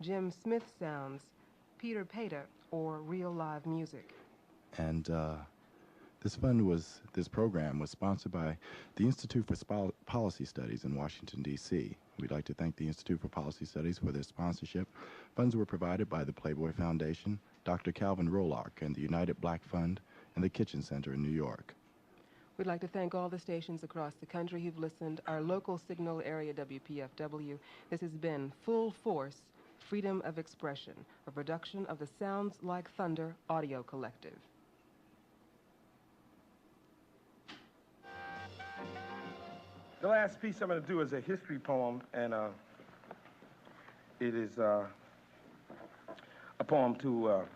Jim Smith Sounds, Peter Peta, or Real Live Music. And this program was sponsored by the Institute for Policy Studies in Washington, D.C. We'd like to thank the Institute for Policy Studies for their sponsorship. Funds were provided by the Playboy Foundation, Dr. Calvin Rolark, and the United Black Fund, and the Kitchen Center in New York. We'd like to thank all the stations across the country who've listened, our local signal area WPFW. This has been Full Force, Freedom of Expression, a production of the Sounds Like Thunder Audio Collective. The last piece I'm going to do is a history poem, and it is a poem to a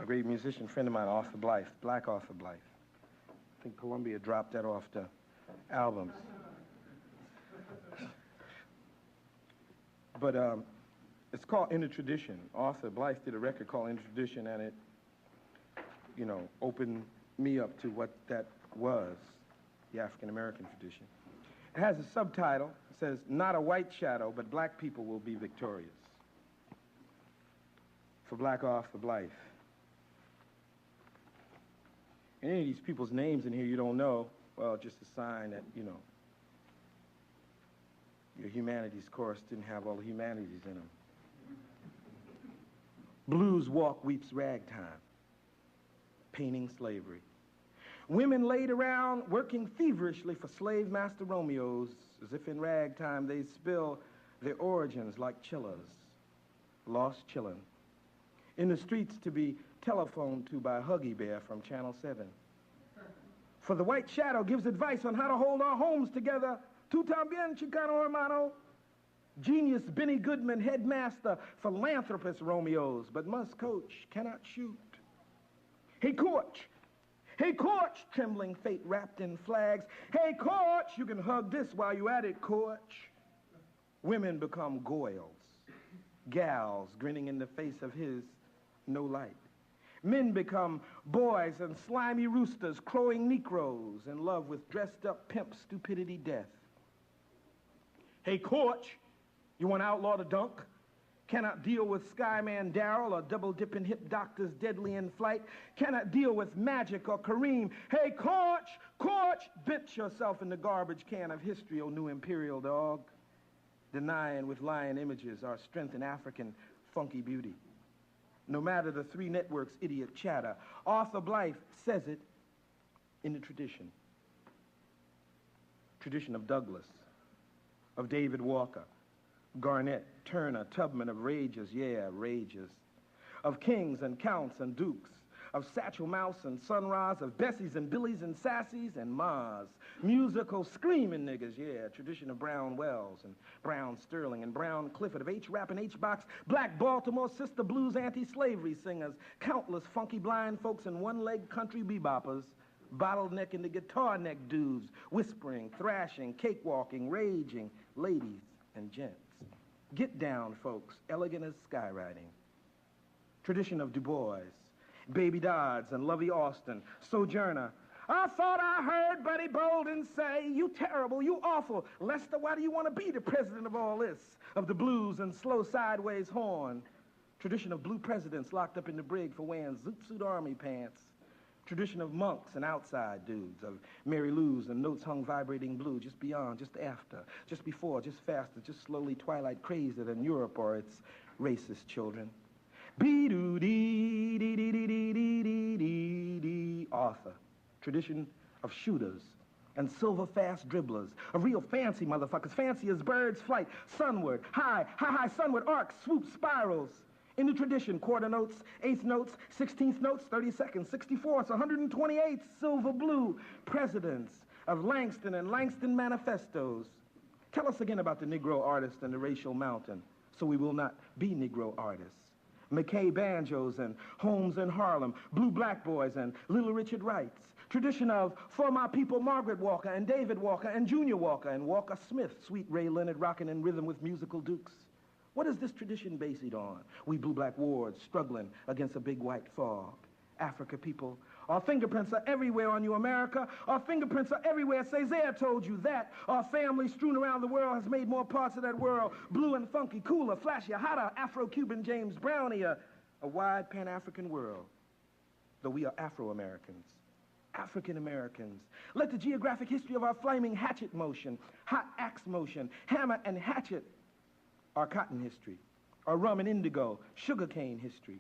great musician friend of mine, Arthur Blythe, Black Arthur Blythe. I think Columbia dropped that off the albums. But it's called In a Tradition. Arthur Blythe did a record called In a Tradition, and it, opened me up to what that was, the African-American tradition. It has a subtitle. It says, "Not a white shadow, but black people will be victorious." For Black Arthur Blythe. Any of these people's names in here you don't know, well, just a sign that, your humanities course didn't have all the humanities in them. Blues walk weeps ragtime, painting slavery. Women laid around working feverishly for slave master Romeos, as if in ragtime they spill their origins like chillers, lost chillin', in the streets to be telephoned to by Huggy Bear from Channel 7. For the white shadow gives advice on how to hold our homes together. Tú también, Chicano hermano. Genius Benny Goodman, headmaster, philanthropist Romeos, but must coach, cannot shoot. Hey, coach, trembling fate wrapped in flags. Hey, coach, you can hug this while you at it, coach. Women become goyles, gals grinning in the face of his no light. Men become boys and slimy roosters, crowing Negroes in love with dressed-up pimp stupidity death. Hey, coach, you want to outlaw the dunk? Cannot deal with Skyman Darrell or double-dipping hip doctors deadly in flight. Cannot deal with Magic or Kareem. Hey, coach, bitch yourself in the garbage can of history, oh new imperial dog. Denying with lying images our strength in African funky beauty. No matter the three networks' idiot chatter, Arthur Blythe says it in the tradition. Tradition of Douglas, of David Walker, Garnett, Turner, Tubman, of rages, yeah, rages, of kings and counts and dukes, of Satchel Mouse and Sunrise, of Bessies and Billies and Sassies and Mars, musical screaming niggas, yeah, tradition of Brown Wells and Brown Sterling and Brown Clifford, of H-Rap and H-Box, Black Baltimore Sister Blues anti-slavery singers, countless funky blind folks and one-leg country beboppers, bottlenecking the guitar neck dudes, whispering, thrashing, cakewalking, raging, ladies and gents. Get down, folks, elegant as skywriting. Tradition of Du Bois, Baby Dodds and Lovey Austin, Sojourner. I thought I heard Buddy Bolden say, you terrible, you awful. Lester, why do you want to be the president of all this? Of the blues and slow sideways horn. Tradition of blue presidents locked up in the brig for wearing zoot suit army pants. Tradition of monks and outside dudes, of Mary Lou's and notes hung vibrating blue, just beyond, just after, just before, just faster, just slowly twilight crazier than Europe or its racist children. Be-doo-dee-dee-dee-dee-dee-dee-dee. Arthur. Tradition of shooters and silver fast dribblers, of real fancy motherfuckers, fancy as birds flight, sunward, high, sunward, arcs, swoops, spirals. In the tradition, quarter notes, eighth notes, 16th notes, 32nd, 64th, 128th, silver blue, presidents of Langston and Langston manifestos. Tell us again about the Negro artist and the racial mountain, so we will not be Negro artists. McKay banjos and Holmes in Harlem, Blue Black Boys and Little Richard Wrights. Tradition of For My People, Margaret Walker and David Walker and Junior Walker and Walker Smith, Sweet Ray Leonard rocking in rhythm with musical dukes. What is this tradition based on? We blue-black wards struggling against a big white fog. Africa people Our fingerprints are everywhere on you, America. Our fingerprints are everywhere. Césaire told you that. Our family strewn around the world has made more parts of that world blue and funky, cooler, flashier, hotter, Afro-Cuban James Brownier, a wide Pan-African world. Though we are Afro-Americans, African-Americans. Let the geographic history of our flaming hatchet motion, hot axe motion, hammer and hatchet, our cotton history, our rum and indigo, sugarcane history.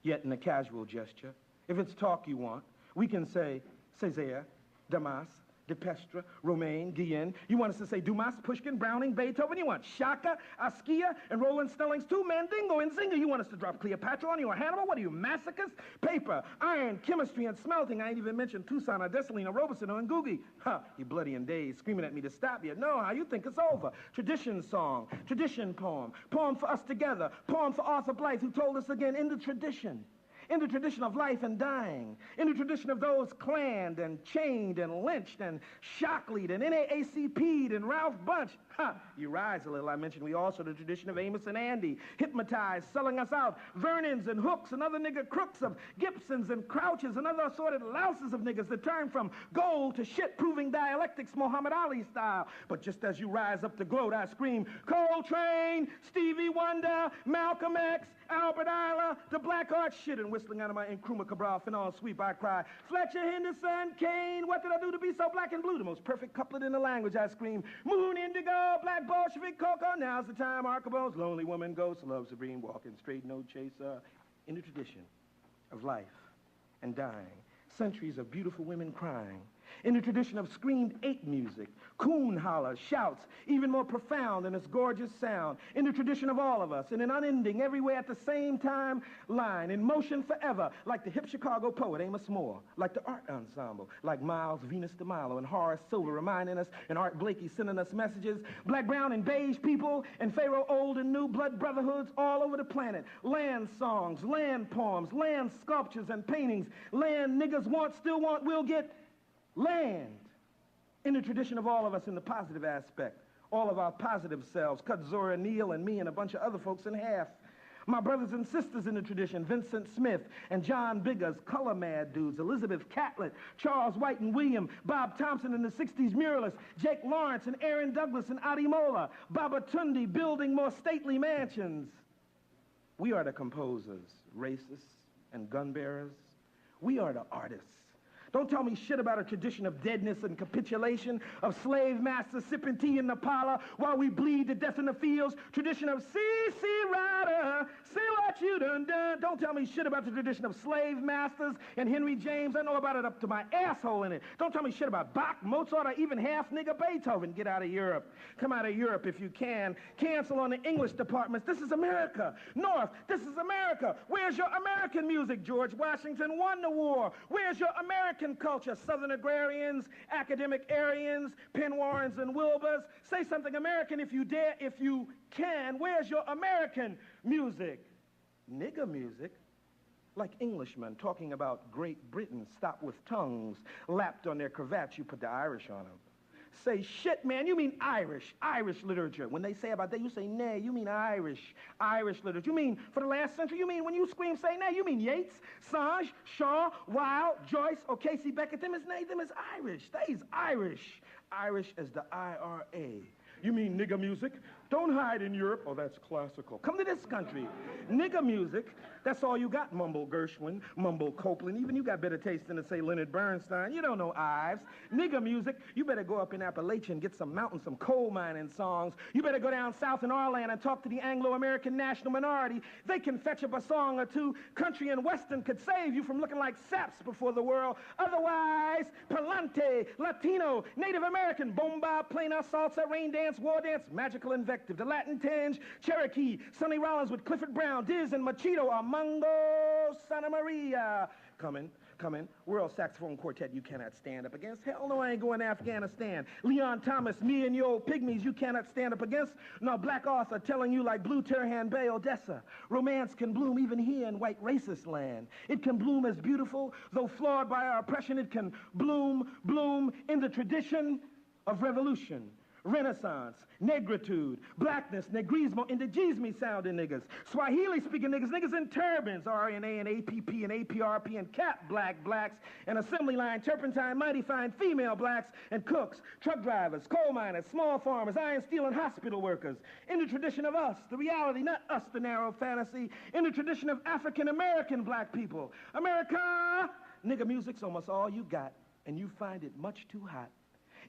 Yet in a casual gesture, if it's talk you want, we can say Césaire, Damas, Depestre, Romain, Guillen. You want us to say Dumas, Pushkin, Browning, Beethoven. You want Shaka, Askia, and Roland Stelling's two, Mandingo and Zinga. You want us to drop Cleopatra on you or Hannibal? What are you, masochists? Paper, iron, chemistry, and smelting. I ain't even mentioned Tucson or Dessalines or Robeson or Ngugi. Ha, you bloody and dazed, screaming at me to stop you. No, how you think it's over? Tradition song, tradition poem, poem for us together, poem for Arthur Blythe, who told us again, in the tradition of life and dying, in the tradition of those clanned and chained and lynched and Shockleyed and NAACP'd and Ralph Bunch. Ha! You rise a little. I mentioned we also the tradition of Amos and Andy, hypnotized, selling us out, Vernons and Hooks and other nigger crooks of Gibsons and Crouches and other assorted louses of niggas that turn from gold to shit-proving dialectics, Muhammad Ali style. But just as you rise up to gloat, I scream, Coltrane, Stevie Wonder, Malcolm X, Albert Ayler, the Black Art shit, and whistling out of my Nkrumah Cabral Finale sweep, I cry, Fletcher Henderson, Kane, what did I do to be so black and blue? The most perfect couplet in the language, I scream, Moon Indigo, Black Bolshevik Cocoa, now's the time, Archibones, Lonely Woman, Ghost, Love Supreme, Walking Straight, No Chaser, in the tradition of life and dying, centuries of beautiful women crying, in the tradition of screamed ape music, coon holler, shouts, even more profound in its gorgeous sound, in the tradition of all of us, in an unending, everywhere at the same time line, in motion forever, like the hip Chicago poet Amos Moore, like the art ensemble, like Miles Venus de Milo and Horace Silver reminding us, and Art Blakey sending us messages, black, brown, and beige people, and Pharaoh old and new blood brotherhoods all over the planet, land songs, land poems, land sculptures and paintings, land niggas want, still want, will get, land, in the tradition of all of us in the positive aspect, all of our positive selves, cut Zora Neale and me and a bunch of other folks in half. My brothers and sisters in the tradition, Vincent Smith and John Biggers, color mad dudes, Elizabeth Catlett, Charles White and William, Bob Thompson and the 60s muralists, Jake Lawrence and Aaron Douglas and Adi Mola, Baba Tundi building more stately mansions. We are the composers, racists and gun bearers. We are the artists. Don't tell me shit about a tradition of deadness and capitulation, of slave masters sipping tea in Napala while we bleed to death in the fields. Tradition of C.C. Rider, see what you done done. Don't tell me shit about the tradition of slave masters and Henry James. I know about it up to my asshole in it. Don't tell me shit about Bach, Mozart, or even half nigger Beethoven. Get out of Europe. Come out of Europe if you can. Cancel on the English departments. This is America. North, this is America. Where's your American music? George Washington won the war. Where's your American culture? Southern agrarians, academic Aryans, Penn Warrens and Wilburs. Say something American if you dare, if you can. Where's your American music? Nigger music? Like Englishmen talking about Great Britain, stop with tongues, lapped on their cravats, you put the Irish on them. Say, shit, man, you mean Irish literature. When they say about that, you say, nay, you mean Irish literature. You mean, for the last century, you mean when you scream, say, nay, you mean Yeats, Sange, Shaw, Wilde, Joyce, or Casey Beckett. Them is nay, them is Irish. They's Irish. Irish as the IRA. You mean nigger music? Don't hide in Europe. Oh, that's classical. Come to this country. Nigger music, that's all you got, mumble Gershwin, mumble Copeland. Even you got better taste than to say Leonard Bernstein. You don't know Ives. Nigger music, you better go up in Appalachia and get some mountain, some coal mining songs. You better go down south in our land and talk to the Anglo-American national minority. They can fetch up a song or two. Country and Western could save you from looking like saps before the world. Otherwise, Palante, Latino, Native American, bomba, plena, salsa, rain dance, war dance, magical invective. The Latin tinge, Cherokee, Sonny Rollins with Clifford Brown, Diz and Machito, Armando, Santa Maria. Coming. World Saxophone Quartet, you cannot stand up against. Hell no, I ain't going to Afghanistan. Leon Thomas, me and your old pygmies, you cannot stand up against. No, Black Arthur telling you like Blue Turhan Bay, Odessa. Romance can bloom even here in white racist land. It can bloom as beautiful, though flawed by our oppression. It can bloom in the tradition of revolution. Renaissance, negritude, blackness, negrismo, indigisme sounding niggas, Swahili speaking niggas, niggas in turbans, RNA and APP and APRP and cap blacks, and assembly line, turpentine, mighty fine female blacks, and cooks, truck drivers, coal miners, small farmers, iron, steel, and hospital workers. In the tradition of us, the reality, not us, the narrow fantasy, in the tradition of African-American black people. America! Nigga music's almost all you got, and you find it much too hot.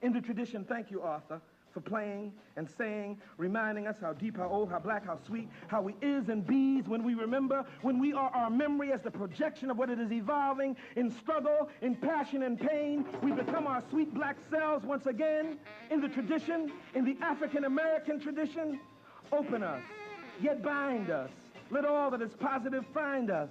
In the tradition, thank you, Arthur, for playing and saying, reminding us how deep, how old, how black, how sweet, how we is and bees when we remember, when we are our memory as the projection of what it is evolving in struggle, in passion and pain. We become our sweet black selves once again. In the tradition, in the African-American tradition, open us, yet bind us. Let all that is positive find us.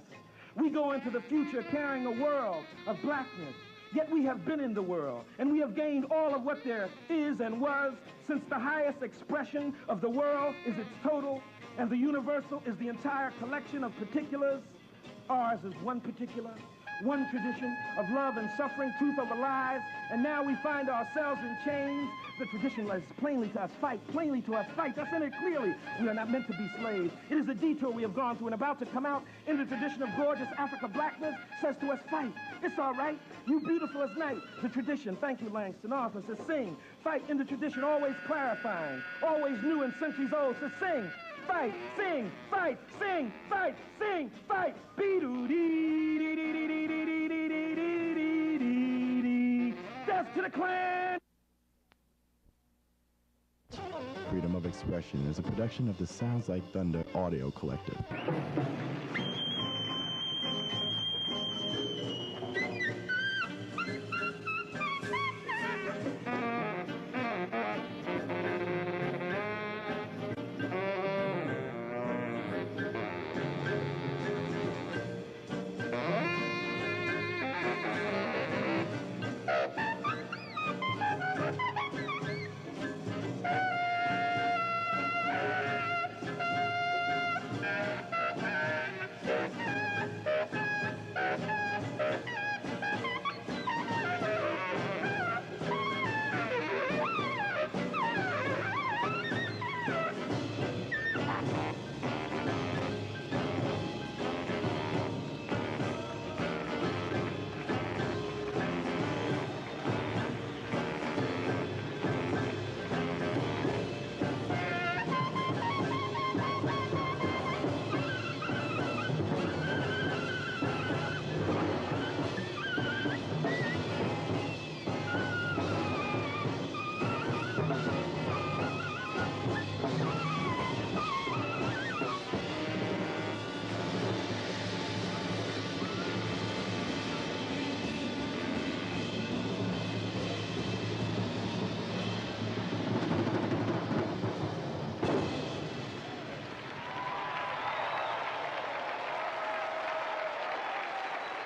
We go into the future carrying a world of blackness. Yet we have been in the world, and we have gained all of what there is and was, since the highest expression of the world is its total, and the universal is the entire collection of particulars. Ours is one particular, one tradition of love and suffering, truth over lies, and now we find ourselves in chains. The tradition lies plainly to us, fight, plainly to us, fight. That's in it clearly. We are not meant to be slaves. It is a detour we have gone through and about to come out in the tradition of gorgeous Africa blackness says to us, fight. It's all right. You beautiful as night. The tradition, thank you, Langston Arthur, says sing. Fight in the tradition, always clarifying, always new and centuries old, says sing. Fight, sing, fight, sing, fight, sing, fight. Be-doo-dee-dee-dee-dee-dee-dee-dee-dee-dee. Death to the Klan! Freedom of Expression is a production of the Sounds Like Thunder Audio Collective.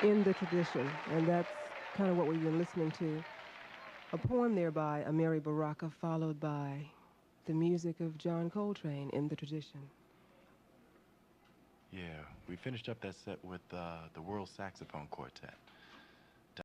In the tradition, and that's kind of what we've been listening to. A poem there by Amiri Baraka, followed by the music of John Coltrane, In the Tradition. Yeah, we finished up that set with the World Saxophone Quartet.